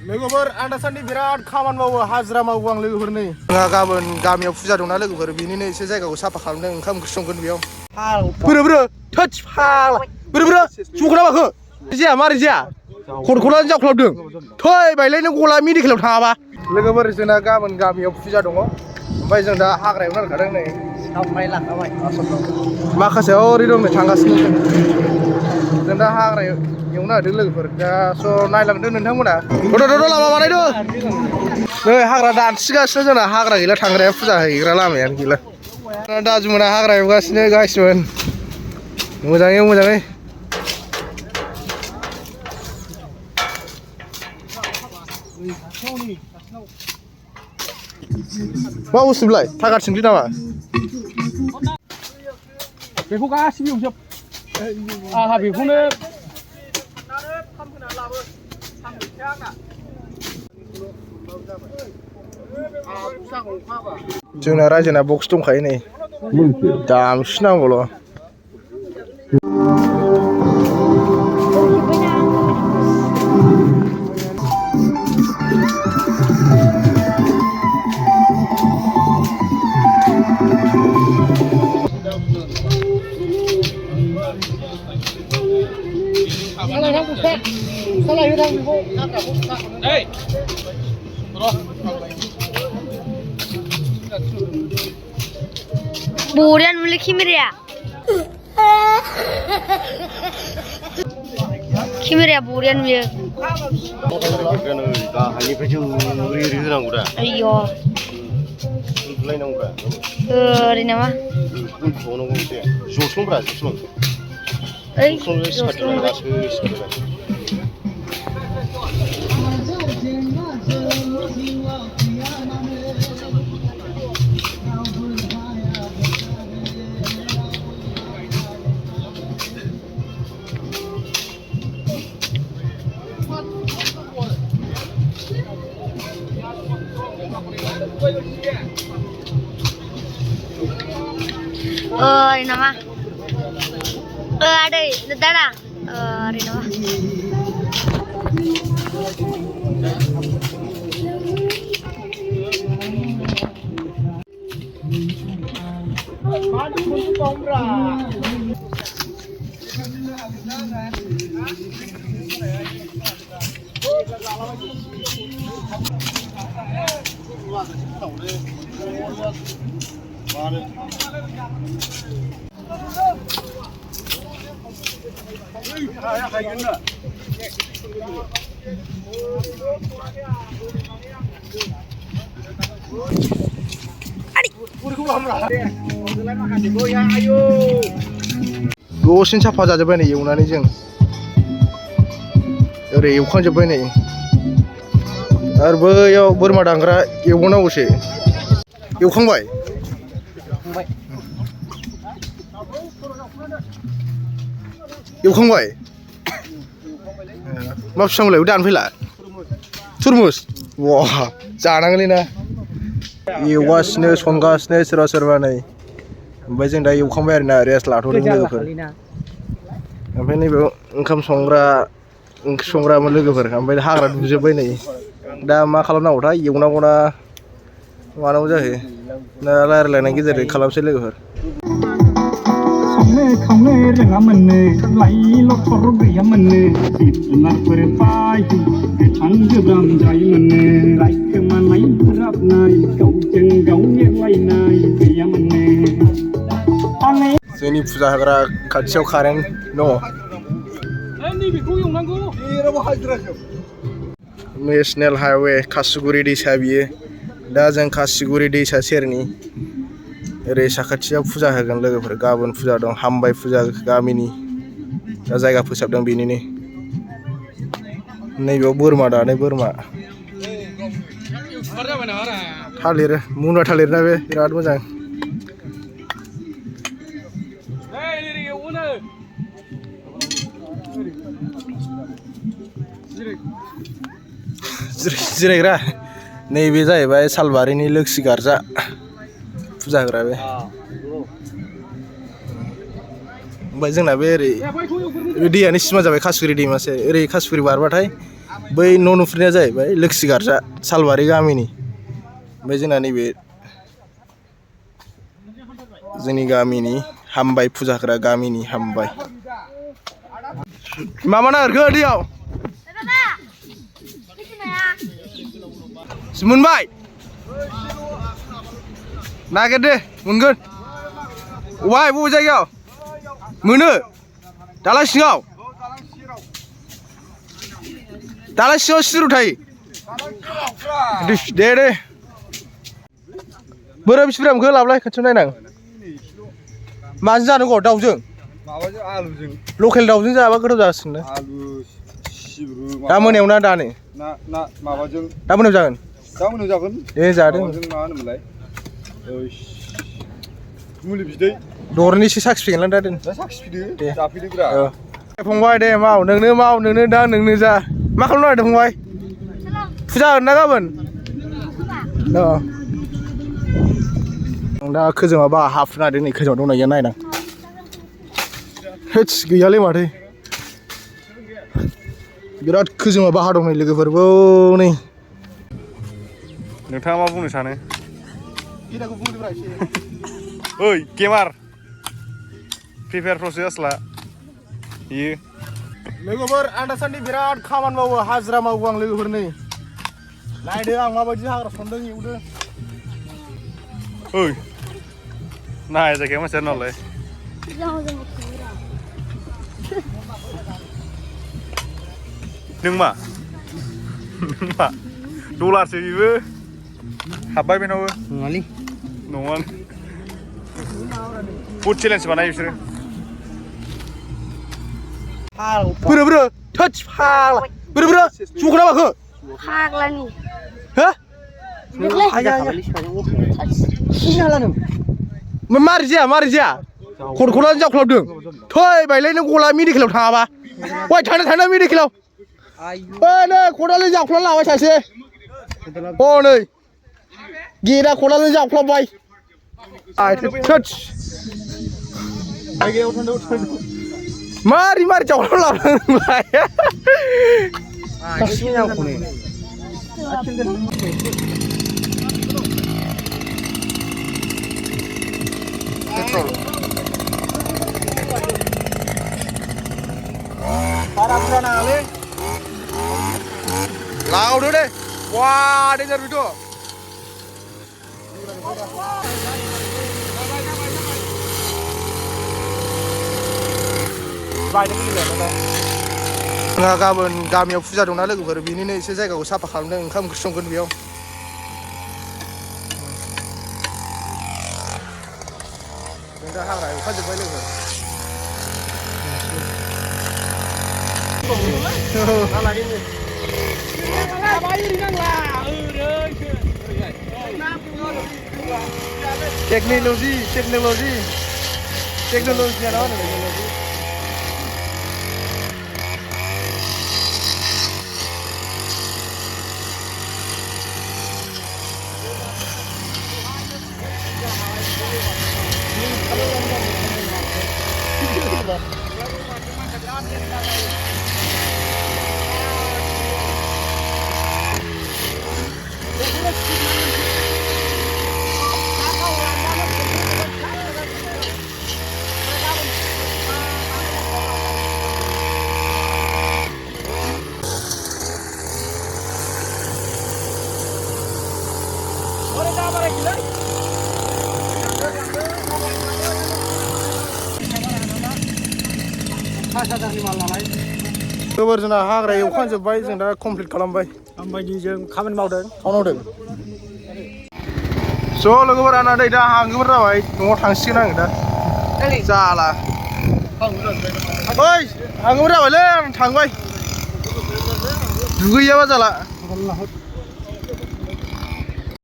लोगोफोर आं दासान्दि बिराद खामानि मावो हाजिरा मावो आं लोगोफोर नै जोंहा गाबोन गामियाव फुजा दंना लोगोफोर बिनिनो एसे जायगाखौ साफा खालामदों ओंखाम ओंख्रि संगोन बेयाव बोरो थोद फाग्ला बोरो सुख'ना माखो जाया मारै जाया खरख'लानो जाख्लाबदों थै बायलाय नों गला मेडिकेलाव थाङाबा लोगोफोर जोंना गाबोन गामियाव फुजा दङ ओमफ्राय जों दा हाग्रायावनो ओंखारदों नै सावनाय लाखाबाय माखासेयाव ओरै दं नै थांगासिनो जों दा हाग्रायाव एवनो नागिरदों लोगोफोर दा स' नायलांदो नोंथांमोना थ' लामा बानायदो नै हाग्रा दानसिगासिनो जोंना हाग्रा गैला थांग्राया फुजा हैग्रा लामायानो गैला दाजुमोना हाग्रा एवगासिनो गासिमोन मोजाङै मा बुस्थुलाय थागार सिंख्रि नामा बेखौ गासिबो एवजोब आहा बेखौनो जोंना रायजोना बक्स दंखायो नै दामसिनांगौल' Burian mulai kimia burian mulai. Ayo. Ini nama. Ini nama. Ada, dada. Ini nama. दसेनो साफा जाजोब्बाय नै एवनानै जों ओरै एवखांजोब्बाय नै आरो बैयाव बोरमा दांग्रा एवबावनांगौसो एवखांबाय मा फिसांलाय दानफैला तुरमुस वाह जानांगोनलै ना एवगासिनो संगासिनो सोरबा नै ओमफ्राय जों दा एवखांबाय आरोना रेस्ट लाथ'दों लोगोफोर ओमफ्राय नैबे ओंखाम संग्रा ओंख्रि संग्रामोन लोगोफोर ओमफ्राय हाग्रा दुजोब्बाय नै दा मा खालामनांगौथाय एवनांगौना मानांगौ जाखो दा रायज्लायनायनि गेजेरजों खालामसै लोगोफोर खावनो रोङामोननो लाइ लथर गैयामोननो जिब जुनारफोर बायदि गोथां गोब्राम जायोमोननो रायखोमानाय बोराबनाय गावजों गाव एरलायनाय गैयामोननो जोंनि फुजा होग्रा खाथियाव कारेन्ट दङ नेसनेल हाइवे कासिगुरि दैसा बियो दा जों कासिगुरि दैसा सेरनि ओरै साखाथियाव फुजा होगोन लोगोफोर गाबोन फुजा दं हामबाय फुजा गामिनि दा जायगा फोसाबदों बेनिनो नैबेयाव बोरमा दानो बोरमा थालिर मुना थालिर ना बे बिराद मोजां जिरायग्रा नैबे जाहैबाय सालबारिनि लोक्षि गार्जा फुजा होग्रा बे ओमफ्राय जोंना बे ओरै दैयानो सिमा जाबाय कासिगुरि दैमासे ओरै कासिगुरि बारबाथाय बै न' नुफिननाया जाहैबाय लोक्षि गार्जा सालबारि गामिनि ओमफ्राय जोंना नैबे जोंनि गामिनि हामबाय फुजा होग्रा गामिनि हामबाय मामा नागिरखो दैयाव मोनबाय नागिर दे मोनगोन अबाय बबे जायगायाव मोनो दालाय सिङाव सिरु थायो दे बोरै बिसि बुरजा मोनखो लाबलाय खाथियाव नायनां माजों जानांगौ दाउजों माबाजों आलुजों लकेल दाउजों जाबा गोथाव जासिगोन ना आलु सिब्रु दा मोनायाव ना दानो ना माबाजों दा मोनायाव जागोन दे जादों माबाजों मा होनोमोनलाय मुलि बिदै दरनैसो साखिफैगोनलां दा दोन दा साखिफिदो दे जाफैदोब्रा फंबाय दे नोंनो दा नोंनो जा मा खालामनो नागिरदों फंबाय फुजा होगोन ना गाबोन दा खोजोमा बा हाबना दोनै खोजोमा दंना गैया नायनां होत्स गैयालै माथो बिराद खोजोमा बाहा दं नै लोगोफोरबो नै नोंथाङा मा बुंनो सानो ओइ गेमार प्रिपेयार प्रसेस आसला बियो लोगोफोर आं दासान्दि बिराद खामानि मावो हाजिरा मावो आं लोगोफोर नै नायदो आं माबायदि हाग्रा सनदों एवदों ओइ नाया जायगाया मानसिया नालाय नों मा डलारसो बेबो हाबबाय बेनावबो नङा फुड चेलेन्ज बानायो बिसोरो बोरो थोच फाग्ला बोरो सुखना माखो फाग्लानि हो मारै जाया खरखरानो जावख्लाबदों थैबायलै नों गला मेडिकेलाव थाङाबा ओइ थांना मेडिकेलाव नै खदालजों जावख्ला लाबाय सासे नै गेदा खदालजों जावख्लाबबाय मारै जावख्लाब लाबोदों नोंलाय बारा बुरजा नाङालै लावदो दे वा डेन्जार बेथ' जोंहा गाबोन गामियाव फुजा दंना लोगोफोर बेनिनो एसे जायगाखौ साफा खालामदों ओंखाम ओंख्रि संगोन बेयाव जों दा हाग्रा एवखाजोब्बाय लोगो टेक्न'लजि गोबोर जोंना हाग्रा एवखांजोब्बाय जों दा कमप्लिट खालामबाय आमबायदि जों खामानि मावदों ज' लोगोफोर आंना दा हांगोमोर जाबाय न'आव थांसिगोन आङो दा जाला ओइ हांगोमोर जाबायलै आं थांबाय दुगैयाबा जाला